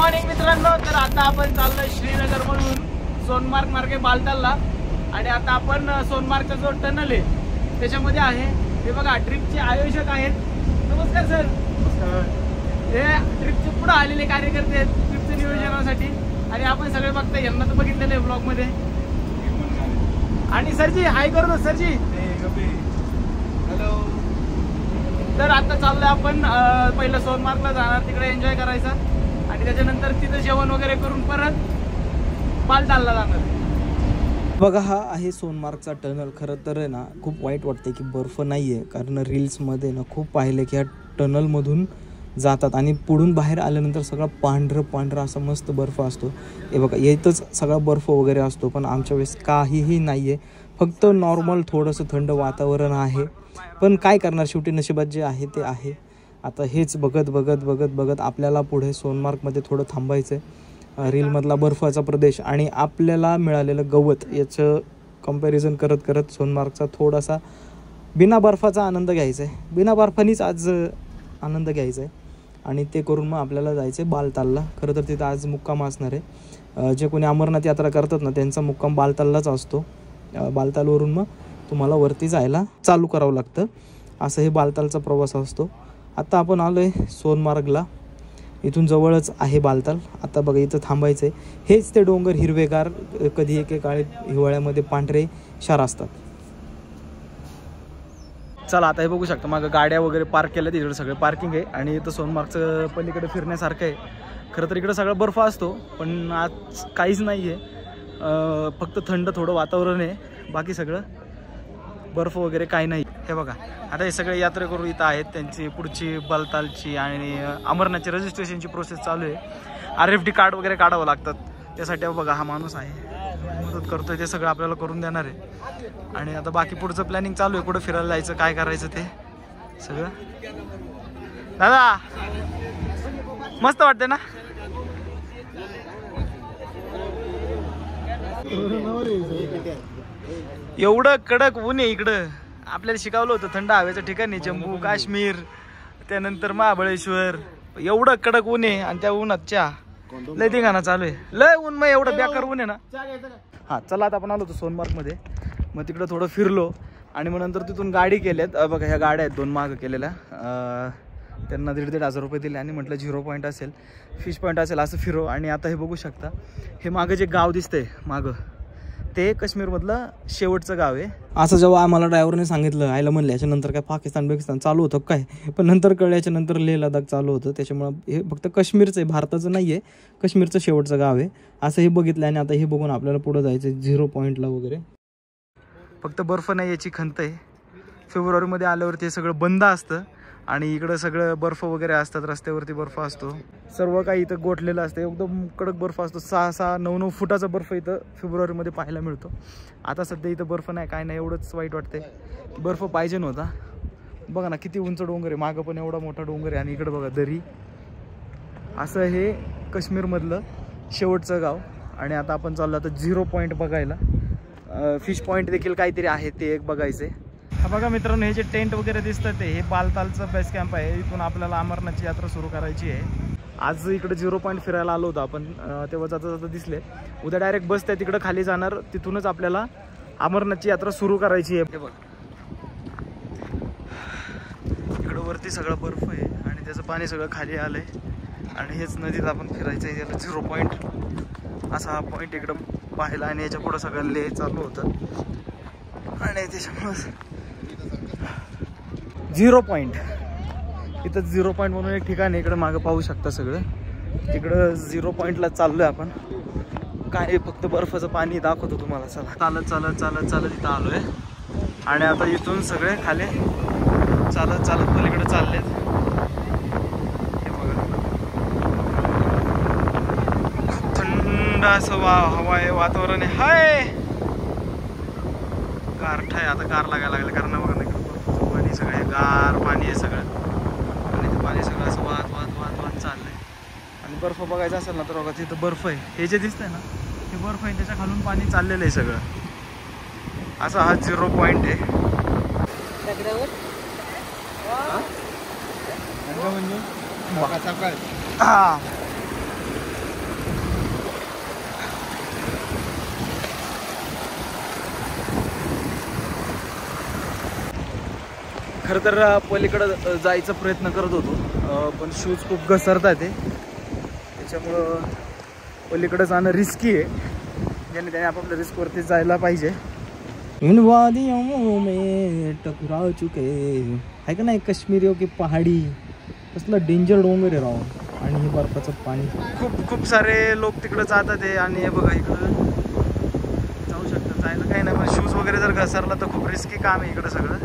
Morning मित्रांनो. तर आता आपण चाललोय श्रीनगर म्हणून सोनमार्ग मार्गे बालतालला. आणि आता आपण सोनमार्गचा जो टनल आहे त्याच्यामध्ये आहे. हे बघा ट्रिपचे आयोजक आहेत. नमस्कार सर. हे ट्रिपचे पुढे आलेले कार्यकर्ते आहेत ट्रिपच्या नियोजनासाठी. आणि आपण सगळे बघताय, यांना तर बघितलेलं आहे ब्लॉग मध्ये. आणि सरजी हाय करू दो सरजी. हॅलो. तर आता चाललोय आपण पहिलं सोनमार्गला जाणार, तिकडे एन्जॉय करायचा आणि त्याच्यानंतर तिथं जेवण वगैरे करून परत बालतालला जाणार. बघा हा आहे सोनमार्गचा टनल. खरं तर आहे ना खूप वाईट वाटते की बर्फ नाही आहे, कारण रील्समध्ये ना खूप पाहिलं की ह्या टनलमधून जातात आणि पुढून बाहेर आल्यानंतर सगळा पांढरं असा मस्त बर्फ असतो. हे बघा येतच सगळा बर्फ वगैरे असतो, पण आमच्या वेळेस काहीही नाही आहे. फक्त नॉर्मल थोडंसं थंड वातावरण आहे. पण काय करणार, शेवटी नशिबात जे आहे ते आहे. आता हेच बघत आपल्याला पुढे सोनमार्गमध्ये थोडं थांबायचं आहे. रीलमधला बर्फाचा प्रदेश आणि आपल्याला मिळालेलं गवत याचं कंपॅरिझन करत सोनमार्गचा थोडासा बिना बर्फाचा आनंद घ्यायचा आहे. बिना बर्फानीच आज आनंद घ्यायचा आहे आणि ते करून मग आपल्याला जायचं आहे बालतालला. खरं तर तिथं आज मुक्काम असणार आहे. जे कोणी अमरनाथ यात्रा करतात ना त्यांचा मुक्काम बालताललाच असतो. बालतालवरून मग तुम्हाला वरती जायला चालू करावं लागतं. असं हे बालतालचा प्रवास असतो. आता आपण आलो आहे सोनमार्गला. इथून जवळच आहे बालताल. आता बघा इथं थांबायचं आहे. हेच ते डोंगर हिरवेगार, कधी एकेकाळी हिवाळ्यामध्ये पांढरे शार असतात. चला आता हे बघू शकता मागं गाड्या वगैरे पार्क केल्या, तिकडे सगळे पार्किंग आहे. आणि इथं सोनमार्गचं पलीकडे फिरण्यासारखं आहे. खरं तर इकडं सगळा बर्फ असतो, पण आज काहीच नाही आहे. फक्त थंड थोडं वातावरण आहे, बाकी सगळं बर्फ वगैरे काही नाही. हे बघा आता हे सगळे यात्रेकरू इथं आहेत. त्यांची पुढची बालतालची आणि अमरनाथची रजिस्ट्रेशनची प्रोसेस चालू आहे. RFD कार्ड वगैरे काढावं लागतात. त्यासाठी बघा हा माणूस आहे, मदत करतोय. ते सगळं आपल्याला करून देणार आहे. आणि आता बाकी पुढचं प्लॅनिंग चालू आहे, कुठं फिरायला जायचं, काय करायचं ते सगळं. दादा मस्त वाटते ना. एवढं कडक ऊन आहे इकडं. आपल्याला शिकवलं होतं थंड हवेचं ठिकाणी जम्मू काश्मीर, त्यानंतर महाबळेश्वर. एवढं कडक ऊन आहे आणि त्या उन्हाच्या लय धिंगाणा चालू आहे. लय ऊन, मग एवढं बेकार ऊन आहे ना. हा चला आता आपण आलो होतो सोनमार्गमध्ये. मग तिकडं थोडं फिरलो आणि मग नंतर तिथून गाडी केल्यात. बघा ह्या गाड्या आहेत 2 मागं केलेल्या. त्यांना 1,500 रुपये दिले आणि म्हटलं 0 पॉईंट असेल, फिश पॉईंट असेल असं फिरो. आणि आता हे बघू शकता, हे मागं जे गाव दिसतंय मागं, ते काश्मीरमधलं शेवटचं गाव आहे. असं जेव्हा आम्हाला ड्रायव्हरने सांगितलं, आयला म्हणलं याच्यानंतर काय पाकिस्तान चालू होतं काय, पण नंतर कळल्याच्या नंतर लेह लडाख चालू होतं. त्याच्यामुळं हे फक्त काश्मीरचं आहे, भारताचं नाही आहे. काश्मीरचं शेवटचं गाव आहे असं हे बघितलं. आणि आता हे बघून आपल्याला पुढं जायचं आहे 0 पॉईंटला वगैरे. फक्त बर्फ नाही याची खंत आहे. फेब्रुवारीमध्ये आल्यावरती हे सगळं बंद असतं आणि इकडं सगळं बर्फ वगैरे असतात. रस्त्यावरती बर्फ असतो, सर्व काही इथं गोठलेलं असतं. एकदम कडक बर्फ असतो. 6-6, 9-9 फुटाचा बर्फ इथं फेब्रुवारीमध्ये पाहायला मिळतो. आता सध्या इथं बर्फ नाही, काय नाही. एवढंच वाईट वाटतंय, बर्फ पाहिजे नव्हता. बघा ना किती उंच डोंगर आहे, मागं पण एवढा मोठा डोंगर आहे आणि इकडं बघा दरी. असं हे काश्मीरमधलं शेवटचं गाव. आणि आता आपण चाललो आता 0 पॉईंट बघायला. फिश पॉईंट देखील काहीतरी आहे, ते एक बघायचं आहे. बघा मित्रांनो, हे जे टेंट वगैरे दिसतं ते हे बालतालचं बेस कॅम्प आहे. इथून आपल्याला अमरनाथची यात्रा सुरू करायची आहे. आज इकडे 0 पॉईंट फिरायला आलो होतो आपण, तेव्हा जाता दिसले. उद्या डायरेक्ट बस त्या तिकडं खाली जाणार, तिथूनच आपल्याला अमरनाथची यात्रा सुरू करायची आहे. बघ इकडं वरती सगळं बर्फ आहे आणि त्याचं पाणी सगळं खाली आलंय. आणि हेच नदीत आपण फिरायचं आहे. त्याला 0 पॉईंट असा हा पॉईंट इकडं पाहिला. आणि याच्या पुढं सगळं लेह चालू होतं आणि त्याच्यामुळं 0 पॉईंट इथं 0 पॉईंट म्हणून एक ठिकाण आहे. इकडं मागं पाहू शकता सगळं. तिकडं 0 पॉईंटला चाललोय आपण. काय फक्त बर्फाचं पाणी दाखवतो तुम्हाला. चला चालत इथं आलोय. आणि आता इथून सगळे खाली चालत पलीकडे चाललेत. हे बघा थंड असं हवा आहे, वातावरण आहे. हाय गारठ आहे. आता गार लागायला लागलं, कारण बघा ना पाणी सगळे गार पाणी आहे सगळं. आणि ते पाणी सगळं असं वाहत चाललंय. आणि बर्फ बघायचा असेल ना तर बघा तिथं बर्फ आहे. हे जे दिसतंय ना हे बर्फ आहे, त्याच्या खालून पाणी चाललेलं आहे सगळं. असा हा 0 पॉईंट आहे. हा खरं तर पलीकडं जायचा प्रयत्न करत होतो, पण शूज खूप घसरतात ते, त्याच्यामुळं पलीकडं जाणं रिस्की आहे. ज्याने त्याने आपापल्या रिस्कवरती जायला पाहिजे. इन वादियों में टकरा चुके आहे का नाही, काश्मीरियों की पहाडी, कसलं डेंजर डोंगर आहे राव. आणि हे बर्फाचं पाणी, खूप सारे लोक तिकडं जातात आहे. आणि हे बघा इकडं जाऊ शकतात, जायला काही नाही, पण शूज वगैरे जर घसरला तर खूप रिस्की काम आहे इकडं सगळं,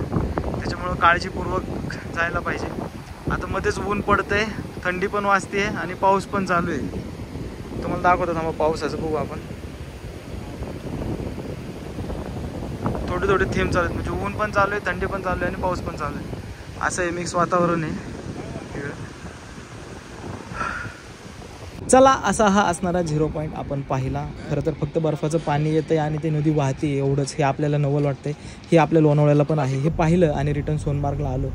त्याच्यामुळं काळजीपूर्वक जायला पाहिजे. आता मध्येच ऊन पडतंय, थंडी पण वाजते आणि पाऊस पण चालू आहे. तुम्हाला दाखवतो थांबा पावसाचं, बघू आपण. थोडे थोडे थेंब चालू आहेत, म्हणजे ऊन पण चालू आहे, थंडी पण चालू आहे आणि पाऊस पण चालू आहे. असं हे मिक्स वातावरण आहे. चला, असा हा असणारा 0 पॉईंट आपण पाहिला. खरं तर फक्त बर्फाचं पाणी येतं आहे आणि ते नदी वाहते एवढंच, हे आपल्याला नवल वाटतंय. हे आपल्या लोणावळ्याला पण आहे. हे पाहिलं आणि रिटर्न सोनमार्गला आलो,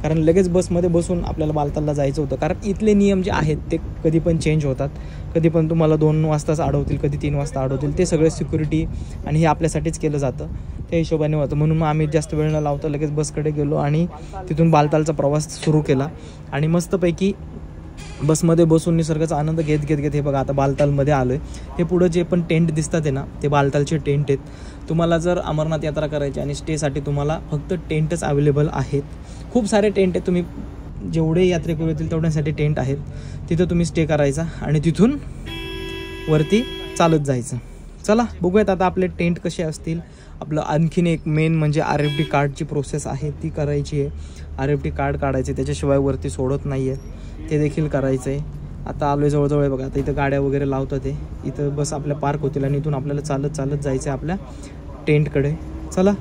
कारण लगेच बसमध्ये बसून आपल्याला बालतालला जायचं होतं. कारण इथले नियम जे आहेत ते कधी पण चेंज होतात, कधी पण तुम्हाला 2 वाजताच अडवतील, कधी 3 वाजता अडवतील. ते सगळे सिक्युरिटी आणि हे आपल्यासाठीच केलं जातं, त्या हिशोबाने होतं. म्हणून मग आम्ही जास्त वेळ न लावता लगेच बसकडे गेलो आणि तिथून बालतालचा प्रवास सुरू केला. आणि मस्तपैकी बसमध्ये बसून निसर्गाचा आनंद घेत घेत हे बघा आता बालतालमध्ये आलो आहे. हे पुढं जे पण टेंट दिसतात आहे ना, ते बालतालचे टेंट आहेत. तुम्हाला जर अमरनाथ यात्रा करायची आणि स्टेसाठी तुम्हाला फक्त टेंटच अवेलेबल आहेत. खूप सारे टेंट आहेत, तुम्ही जेवढे यात्रेकरू येतील तेवढ्यासाठी टेंट आहेत. तिथं तुम्ही स्टे करायचा आणि तिथून वरती चालत जायचं. चला बघूयात आता आपले टेंट कसे असतील. आपलं आणखीन एक मेन म्हणजे RFD कार्डची प्रोसेस आहे, ती करायची आहे. RFD कार्ड काढायचे, त्याच्याशिवाय वरती सोडत नाही आहे, ते देखील करायचं आहे. आता आलो आहे जवळजवळ आहे बघा. आता इथं गाड्या वगैरे लावतात, ते इथं बस आपल्या पार्क होतील आणि इथून आपल्याला चालत जायचं आहे आपल्या टेंटकडे. चला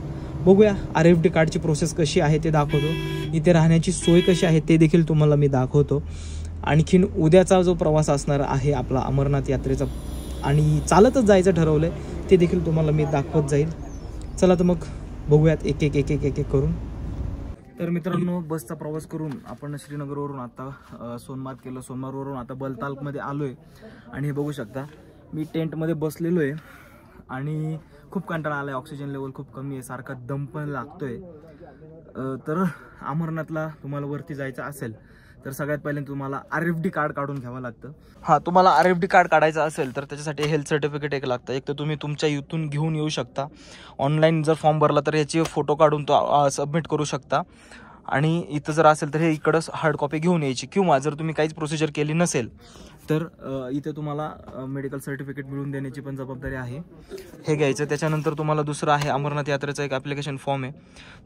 बघूया RFD कार्डची प्रोसेस कशी आहे ते दाखवतो. इथे राहण्याची सोय कशी आहे ते देखील तुम्हाला मी दाखवतो. आणखीन उद्याचा जो प्रवास असणार आहे आपला अमरनाथ यात्रेचा, आणि चालतच जायचं ठरवलं आहे, ते देखील तुम्हाला मी दाखवत जाईल. चला तर मग बघूयात एक एक करून. तर मित्रांनो, बसचा प्रवास करून आपण श्रीनगरवरून आता सोनमार्ग केलं. सोनमार्गवरून आता बलतालमध्ये आलो आहे. आणि हे बघू शकता मी टेंटमध्ये बसलेलो आहे आणि खूप कंटाळा आला आहे. ऑक्सिजन लेवल खूप कमी आहे, सारखा दम पण लागतो आहे. तर अमरनाथला तुम्हाला वरती जायचं असेल तर सगळ्यात पहिले तुम्हाला RFD कार्ड काढून घ्यावं लागतं. हां, तुम्हाला RFD कार्ड काढायचं असेल तर त्याच्यासाठी हेल्थ सर्टिफिकेट एक लागतं. एक तर तुम्ही तुमच्या इथून घेऊन येऊ शकता. ऑनलाईन जर फॉर्म भरला तर याची फोटो काढून तो सबमिट करू शकता. आणि इथं जर असेल तर हे इकडंच हार्ड कॉपी घेऊन यायची. किंवा जर तुम्ही काहीच प्रोसिजर केली नसेल तर इथे तुम्हाला मेडिकल सर्टिफिकेट मिळवून देण्याची पण जबाबदारी आहे. हे घ्यायचं. त्याच्यानंतर तुम्हाला दुसरं आहे अमरनाथ यात्रेचा एक ॲप्लिकेशन फॉर्म आहे,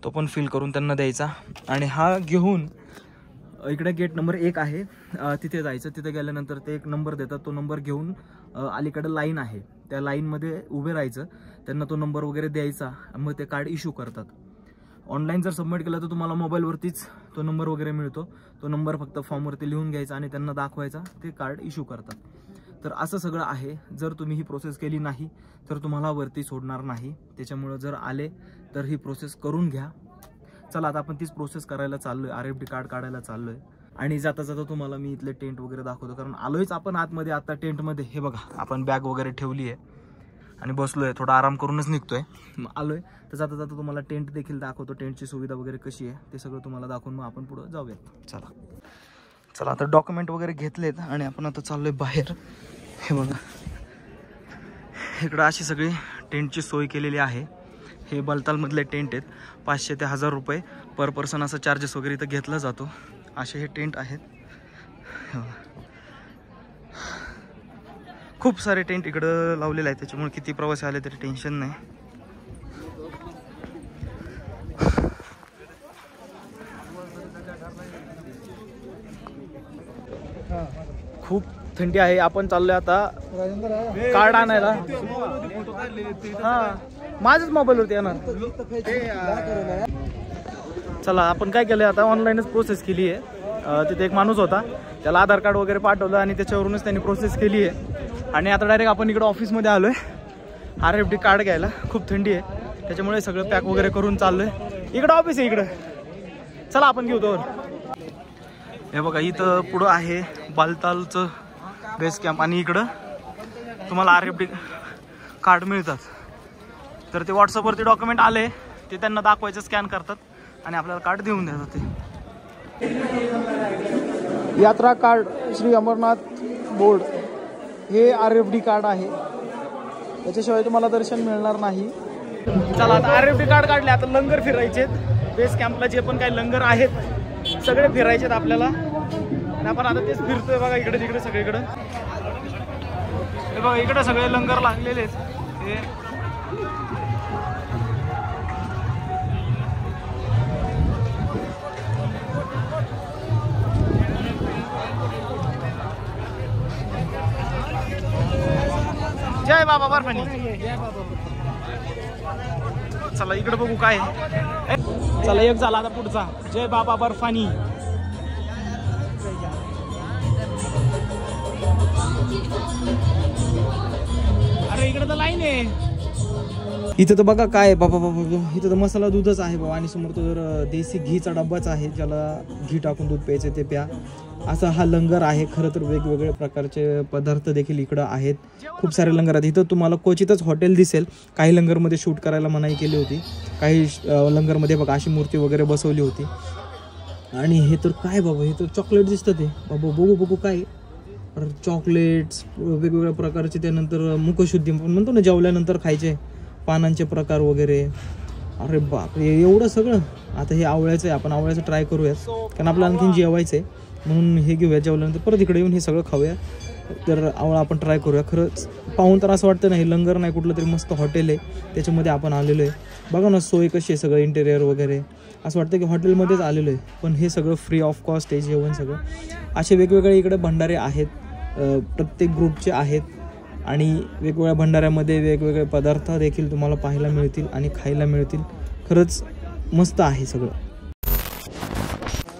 तो पण फिल करून त्यांना द्यायचा. आणि हा घेऊन इकडे गेट नंबर 1 आहे, तिथे जायचं. तिथे गेल्यानंतर ते एक नंबर देतात, तो नंबर घेऊन अलीकडे लाईन आहे, त्या लाईनमध्ये उभे राहायचं. त्यांना तो नंबर वगैरे द्यायचा, मग ते कार्ड इश्यू करतात. ऑनलाईन जर सबमिट केलं तर तुम्हाला मोबाईलवरतीच तो नंबर वगैरे मिळतो. तो नंबर फक्त फॉर्मवरती लिहून घ्यायचा आणि त्यांना दाखवायचा, ते कार्ड इश्यू करतात. तर असं सगळं आहे. जर तुम्ही ही प्रोसेस केली नाही तर तुम्हाला वरती सोडणार नाही. त्याच्यामुळं जर आले तर ही प्रोसेस करून घ्या. चला आता आपण तीच प्रोसेस करायला चाललो आहे, RFD कार्ड काढायला चाललो आहे. आणि जाता जाता तुम्हाला मी इथले टेंट वगैरे दाखवतो, कारण आलोयच आपण आतमध्ये. आता टेंटमध्ये हे बघा आपण बॅग वगैरे ठेवली आहे आणि बसलोय, थोडा आराम करूनच निघतोय. आलोय तर जाता जाता तुम्हाला टेंट देखील दाखवतो, टेंटची सुविधा वगैरे कशी आहे ते सगळं तुम्हाला दाखवून मग आपण पुढे जाऊयात. चला आता डॉक्युमेंट वगैरे घेतलेत आणि आपण आता चाललोय बाहेर. हे बघा इकडं अशी सगळी टेंटची सोय केलेली आहे. हे बलतालमधले टेंट आहेत. 500 ते 1000 रुपये पर पर्सन असं चार्जेस वगैरे इथं घेतला जातो. असे हे टेंट आहेत. खूप सारे टेंट इकडं लावलेले आहेत, त्याच्यामुळे किती प्रवासी आले तरी टेन्शन नाही. खूप थंडी आहे. आपण चाललोय आता कार्ड आणायला. हा, माझ्याच मोबाईलवरती येणार. चला आपण काय केलंय आता, ऑनलाईनच प्रोसेस केली आहे. तिथे एक माणूस होता, त्याला आधार कार्ड वगैरे पाठवलं आणि त्याच्यावरूनच त्यांनी प्रोसेस केली आहे. आणि आता डायरेक्ट आपण इकडं ऑफिसमध्ये आलोय RFD कार्ड घ्यायला. खूप थंडी आहे त्याच्यामुळे सगळं पॅक वगैरे करून चाललोय. इकडं ऑफिस आहे इकडं, चला आपण घेऊ तो. हे बघा इथं पुढं आहे बालतालचं बेस कॅम्प आणि इकडं तुम्हाला RFD कार्ड मिळतात. तर ते व्हॉट्सअपवरती डॉक्युमेंट आले, ते त्यांना दाखवायचं, स्कॅन करतात आणि आपल्याला कार्ड देऊन देतात ते. यात्रा कार्ड श्री अमरनाथ बोर्ड हे RFD कार्ड आहे, त्याच्याशिवाय तुम्हाला दर्शन मिळणार नाही. चला आता RFD कार्ड काढले, आता लंगर फिरायचे. बेस कॅम्पला जे पण काही लंगर आहेत सगळे फिरायचे आपल्याला. आणि आपण आता तेच फिरतोय बघा, इकडे तिकडे सगळीकडे. हे बघा इकडे सगळे लंगर लागलेले आहेत. हे जय बाबा बर्फानी. चला इकडे बघू काय. चला एक झाला आता पुढचा, जय बाबा बर्फानी. अरे इकडे तर लाईन आहे. इथं तर बघा काय बाबा बाबा, इथं तर मसाला दूधच आहे बाबा. आणि समोर तर देसी घीचा डब्बाच आहे, ज्याला घी टाकून दूध प्यायचं ते प्या. असा हा लंगर आहे. खरं तर वेगवेगळे प्रकारचे पदार्थ देखील इकडं आहेत. खूप सारे लंगर आहेत. इथं तुम्हाला क्वचितच हॉटेल दिसेल. काही लंगरमध्ये शूट करायला मनाई केली होती. काही लंगरमध्ये बघा अशी मूर्ती वगैरे बसवली होती. आणि हे तर काय बाबा, हे तर चॉकलेट दिसतं ते बाबा. बघू बघू काय, चॉकलेट्स वेगवेगळ्या प्रकारचे. त्यानंतर मुखशुद्धी आपण म्हणतो ना, जेवल्यानंतर खायचे पानांचे प्रकार वगैरे. अरे बापरे, एवढं सगळं. आता हे आवळ्याचं आहे, आपण आवळ्याचं ट्राय करूयात, कारण आपल्याला आणखीन जेवायचं आहे म्हणून हे घेऊया. जेवल्यानंतर परत इकडे येऊन हे सगळं खाऊया. तर आवळा आपण ट्राय करूया. खरंच पाहून तर असं वाटतं ना, हे लंगर नाही कुठलं तरी मस्त हॉटेल आहे, त्याच्यामध्ये आपण आलेलो आहे. बघा ना सोय कशी आहे, सगळं इंटेरियर वगैरे. असं वाटतं की हॉटेलमध्येच आलेलो आहे. पण हे सगळं फ्री ऑफ कॉस्ट आहे जेवण सगळं. असे वेगवेगळे इकडे भंडारे आहेत, प्रत्येक ग्रुपचे आहेत. आणि वेगवेगळ्या भंडाऱ्यामध्ये वेगवेगळे पदार्थ देखील तुम्हाला पाहायला मिळतील आणि खायला मिळतील. खरंच मस्त आहे सगळं.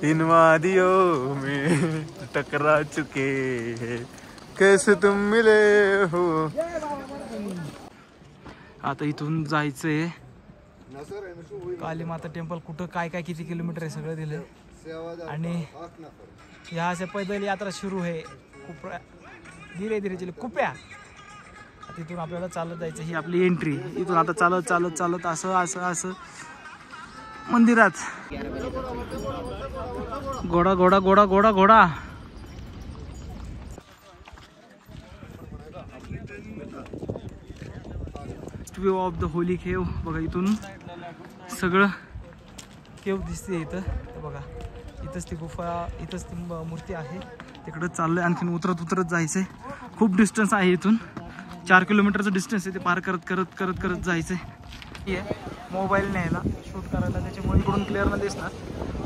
इन वादियों में टकरा चुके हैं, कैसे तुम मिले हो. आता इथून जायचंय काली माता टेम्पल. कुठं काय काय किती किलोमीटर आहे सगळं दिलं. आणि यहाँ से पैदल यात्रा सुरू है. कुप्या धीरे धीरे चले कुप्या. तिथून आपल्याला चालत जायचं. ही आपली एंट्री. इथून आता चालत चालत चालत असं असं असं मंदिरात. घोडा घोडा घोडा घोडा घोडा. व्ह्यू ऑफ द होली केव. बघा इथून सगळं केव दिसते इथं. बघा इथंच ती गुफा, इथंच ती मूर्ती आहे. तिकडं चाललंय, आणखीन उतरत उतरत जायचंय. खूप डिस्टन्स आहे इथून, 4 किलोमीटरचं डिस्टन्स आहे. ते पार करत करत करत करत जायचंय. मोबाईल न्यायला शूट करायला, त्याच्यामुळे इकडून क्लिअर न दिसणार.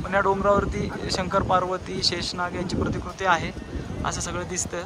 पण या डोंगरावरती शंकर पार्वती शेषनाग यांची प्रतिकृती आहे असं सगळं दिसतं.